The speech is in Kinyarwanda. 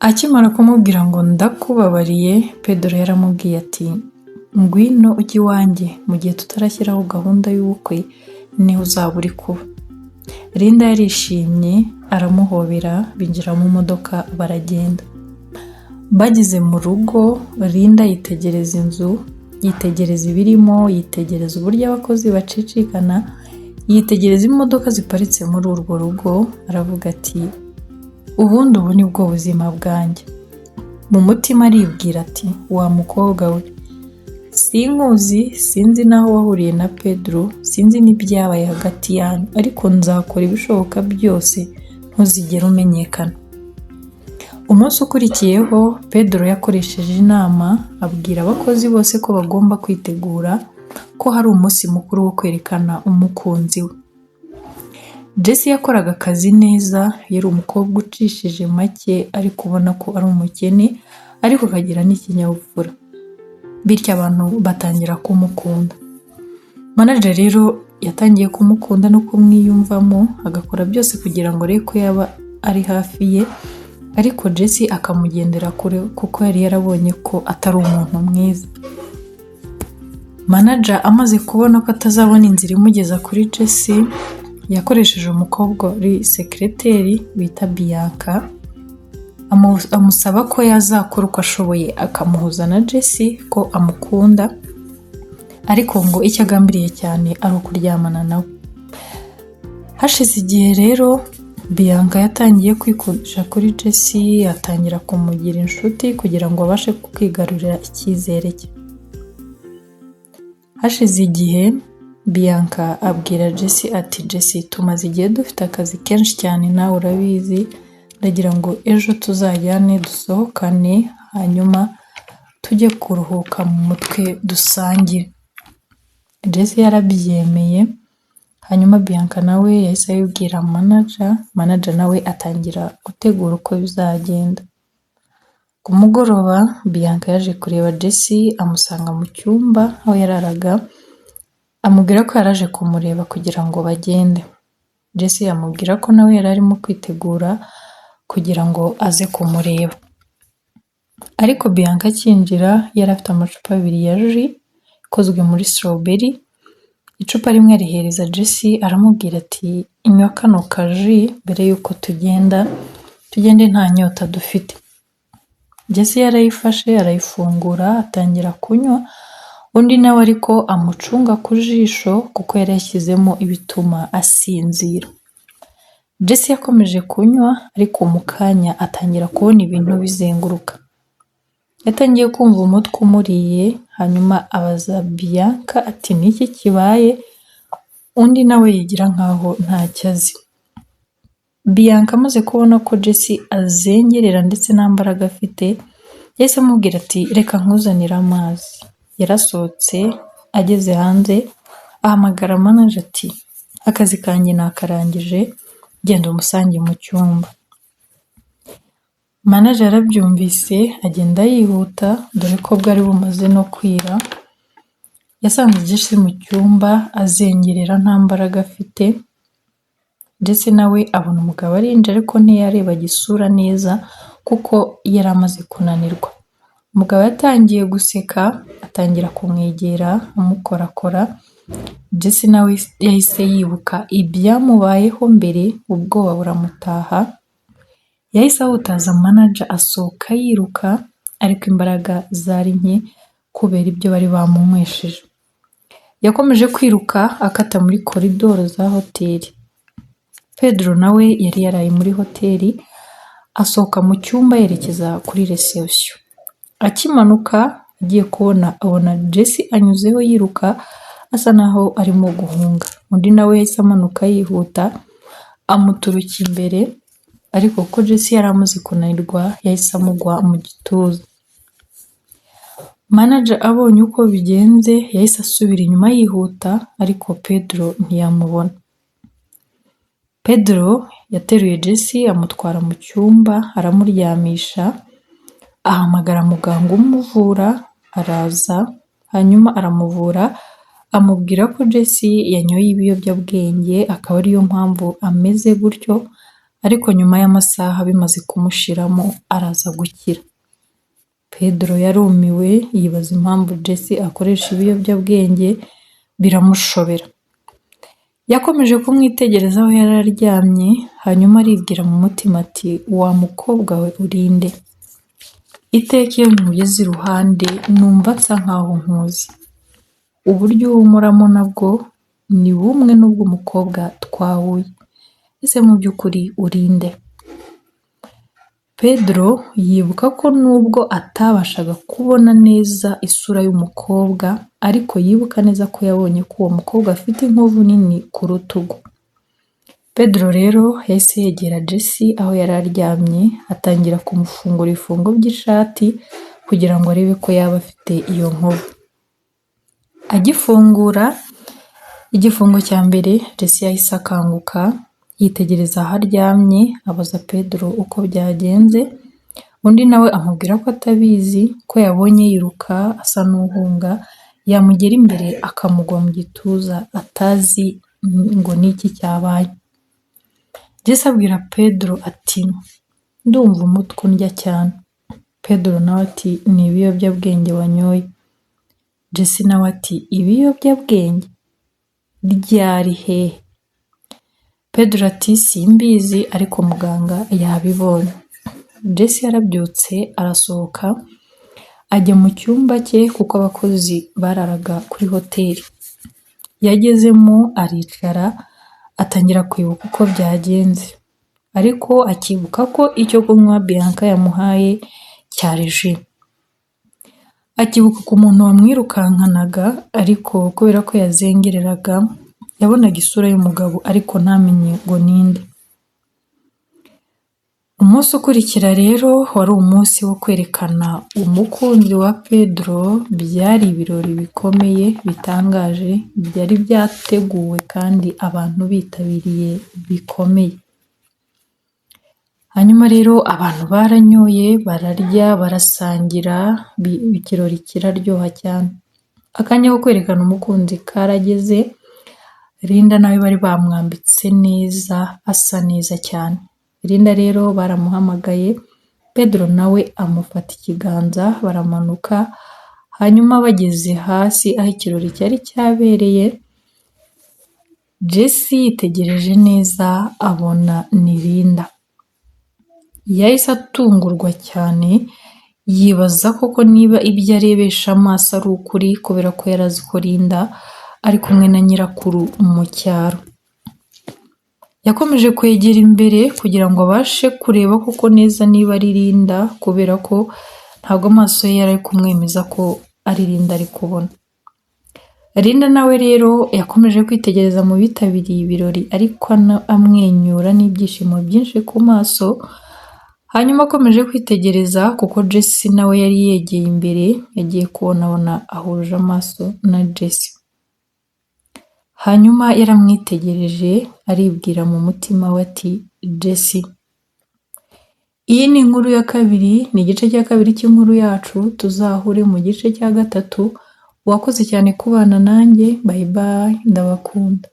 Akimara kumubwira ngo ndakubabariye, Pedro yaramubwiye ati ngwino ujye iwanjye mu gihe tutarashyiraho gahunda y'ubukwe niho uzaba uri kuba. Linda yarishimye aramuhobera binjira mu modoka baragenda. Bageze mu rugo, Linda yitegereza inzu, yitegereza ibirimo, yitegereza uburyo abakozi bacicikana, yitegereza imodoka ziparitse muri urwo rugo, aravuga ati ubundi ubu ni bwo buzima bwanjye. Mu mutima aribwira ati wa mukobwa we, sinkuzi, sinzi n'aho wahuriye na Pedro, sinzi n'ibyabaye hagati yanyu, ariko nzakora ibishoboka byose ntuzigere umenyekana. Umunsi ukurikiyeho Pedro yakoresheje inama abwira abakozi bose ko bagomba kwitegura ko hari umunsi mukuru wo kwerekana umukunzi we. Jessie yakoraga akazi neza, yari umukobwa ucishije make ariko ubona ko ari umukene ariko akagira n'ikinyabupfura, bityo abantu batangira kumukunda. Manager rero yatangiye kumukunda no kumwiyumvamo, agakora byose kugira ngo arebe ko yaba ari hafi ye, ariko Jessie akamugendera kure kuko yari yarabonye ko atari umuntu mwiza. Manager amaze kubona ko atazabona inzira imugeza kuri Jessie, yakoresheje umukobwa uri sekreteri bita Bianca, amusaba ko yazakora uko ashoboye akamuhuza na Jessie, ko amukunda ariko ngo icyo agambiriye cyane ari ukuryamana nawe. Hashize igihe rero Bianca yatangiye kwikundisha kuri Jessie, atangira kumugira inshuti kugira ngo abashe kwigarurira icyizere cye. Hashize igihe Bianca abwira Jessie ati Jessie, tumaze igihe dufite akazi kenshi cyane nawe urabizi, ndagira ngo ejo tuzajyane dusohokane hanyuma tujye kuruhuka mu mutwe dusangire. Jessie yarabyemeye, hanyuma Bianca nawe yahise abibwira manager nawe atangira gutegura uko bizagenda. Ku mugoroba Bianca yaje kureba Jessie, amusanga mu cyumba aho yararaga, amubwira ko yaraje kumureba kugira ngo bagende. Jessie amubwira ko nawe yari arimo kwitegura kugira ngo aze kumureba, ariko Bianca akinjira yari afite amacupa abiri ya ji ikozwe muri strawberry. Icupa rimwe arihereza Jessie, aramubwira ati inywa kano kaji mbere y'uko tugende nta nyota dufite. Jessie yarayifashe arayifungura atangira kunywa, undi nawe ariko amucunga ku jisho kuko yari yashyizemo ibituma asinzira. Jessie yakomeje kunywa ariko mu kanya atangira kubona ibintu bizenguruka. Yatangiye kumva umutwe umuriye, hanyuma abaza Bianca ati niki kibaye, undi nawe yigira nkaho ntacyo azi. Bianca amaze kubona ko Jessie azengerera ndetse nta mbaraga afite, yahise amubwira ati reka nkuzanire amazi. Yarasohotse, ageze hanze ahamagara manager ati akazi kanjye nakarangije, genda umusange mu cyumba. Manager yarabyumvise agenda yihuta dore ko bwari bumaze no kwira. Yasanze Jessie mu cyumba azengerera nta mbaraga afite, ndetse nawe abona umugabo arinjira ariko ntiyarebaga isura neza kuko yari amaze kunanirwa. Umugabo yatangiye guseka, atangira kumwegera amukorakora. Jessie nawe yahise yibuka ibyamubayeho mbere, ubwoba buramutaha, yahise ahutaza manager asohoka yiruka, ariko imbaraga zari nke kubera ibyo bari bamunywesheje. Yakomeje kwiruka akata muri koridoro za hoteli. Pedro nawe yari yaraye muri hoteli, asohoka mu cyumba yerekeza kuri reception. Akimanuka agiye kubona abona Jessie anyuzeho yiruka asa naho arimo guhunga. Undi nawe yahise amanuka yihuta amuturuka imbere, ariko ko Jessie yari amaze kunanirwa yahise amugwa mu gituza. Manager abonye uko bigenze yahise asubira inyuma yihuta, ariko Pedro ntiyamubona. Pedro yateruye Jessie amutwara mu cyumba aramuryamisha, ahamagara muganga umuvura, araza hanyuma aramuvura, amubwira ko Jessie yanyoye ibiyobyabwenge akaba ariyo mpamvu ameze gutyo, ariko nyuma y'amasaha bimaze kumushiramo araza gukira. Pedro yarumiwe yibaza impamvu Jesse akoresha ibiyobyabwenge biramushobera. Yakomeje kumwitegereza aho yari aryamye, hanyuma aribwira mu mutima ati wa mukobwa we urinde. Iteka iyo nkugeze iruhande numva nsa nkaho nkuzi. Uburyo uhumuramo nabwo ni bumwe n'ubw'umukobwa twahuye. Ese mu by'ukuri urinde? Pedro yibuka ko nubwo atabashaga kubona neza isura y'umukobwa, ariko yibuka neza ko yabonye ko uwo mukobwa afite inkovu nini ku rutugu. Pedro rero yahise yegera Jesse aho yari aryamye, atangira kumufungura ibifungo by'ishati kugira ngo arebe ko yaba afite iyo nkovu. Agifungura igifungo cya mbere, Jesse yahise akanguka, yitegereza aho aryamye, abaza Pedro uko byagenze. Undi nawe amubwira ko atabizi, ko yabonye yiruka asa n'uhunga, yamugera imbere akamugwa mu gituza atazi ngo ni iki cyabaye. Jesse abwira Pedro ati ndumva umutwe undya cyane. Pedro nawe ati ni ibiyobyabwenge wanyoye. Jesse nawe ati ibiyobyabwenge? Ryari hehe? Pedro ati simbizi ariko muganga yabibonye. Jesse yarabyutse arasohoka ajya mu cyumba cye kuko abakozi bararaga kuri hoteli. Yagezemo aricara atangira kwibuka uko byagenze, ariko akibuka ko icyo kunywa Bianca yamuhaye cyari ji. Akibuka ku muntu wamwirukankanaga, ariko kubera ko yazengereraga yabonaga isura y'umugabo ariko ntamenye ngo ninde. Umunsi ukurikira rero wari umunsi wo kwerekana umukunzi wa Pedro. Byari ibirori bikomeye bitangaje, byari byateguwe kandi abantu bitabiriye bikomeye. Hanyuma rero abantu baranyoye, bararya, barasangira, ikirori kiraryoha cyane. Akanya ko kwerekana umukunzi karageze. Linda nawe bari bamwambitse neza, asa neza cyane. Linda rero baramuhamagaye, Pedro nawe amufata ikiganza, baramanuka. Hanyuma bageze hasi aho ikirori cyari cyabereye, Jesse yitegereje neza abona ni Linda. Yahise atungurwa cyane, yibaza koko niba ibyo arebesha amaso ari ukuri, kubera ko yari azi ko Linda ari kumwe na nyirakuru mu cyaro. Yakomeje kwegera imbere kugira ngo abashe kureba koko neza niba ari Linda, kubera ko ntabwo amaso ye yari ari kumwemeza ko ari Linda ari kubona. Linda nawe rero yakomeje kwitegereza mu bitabiriye ibirori, ariko amwenyura n'ibyishimo byinshi ku maso. Hanyuma akomeje kwitegereza kuko Jesse nawe yari yegeye imbere, yagiye kubonabona ahuje amaso na Jesse. Hanyuma yaramwitegereje aribwira mu mutima we ati Jesse. Iyi ni inkuru ya kabiri, ni igice cya kabiri cy'inkuru yacu. Tuzahure mu gice cya gatatu. Wakoze cyane kubana nanjye. Bye bye, ndabakunda.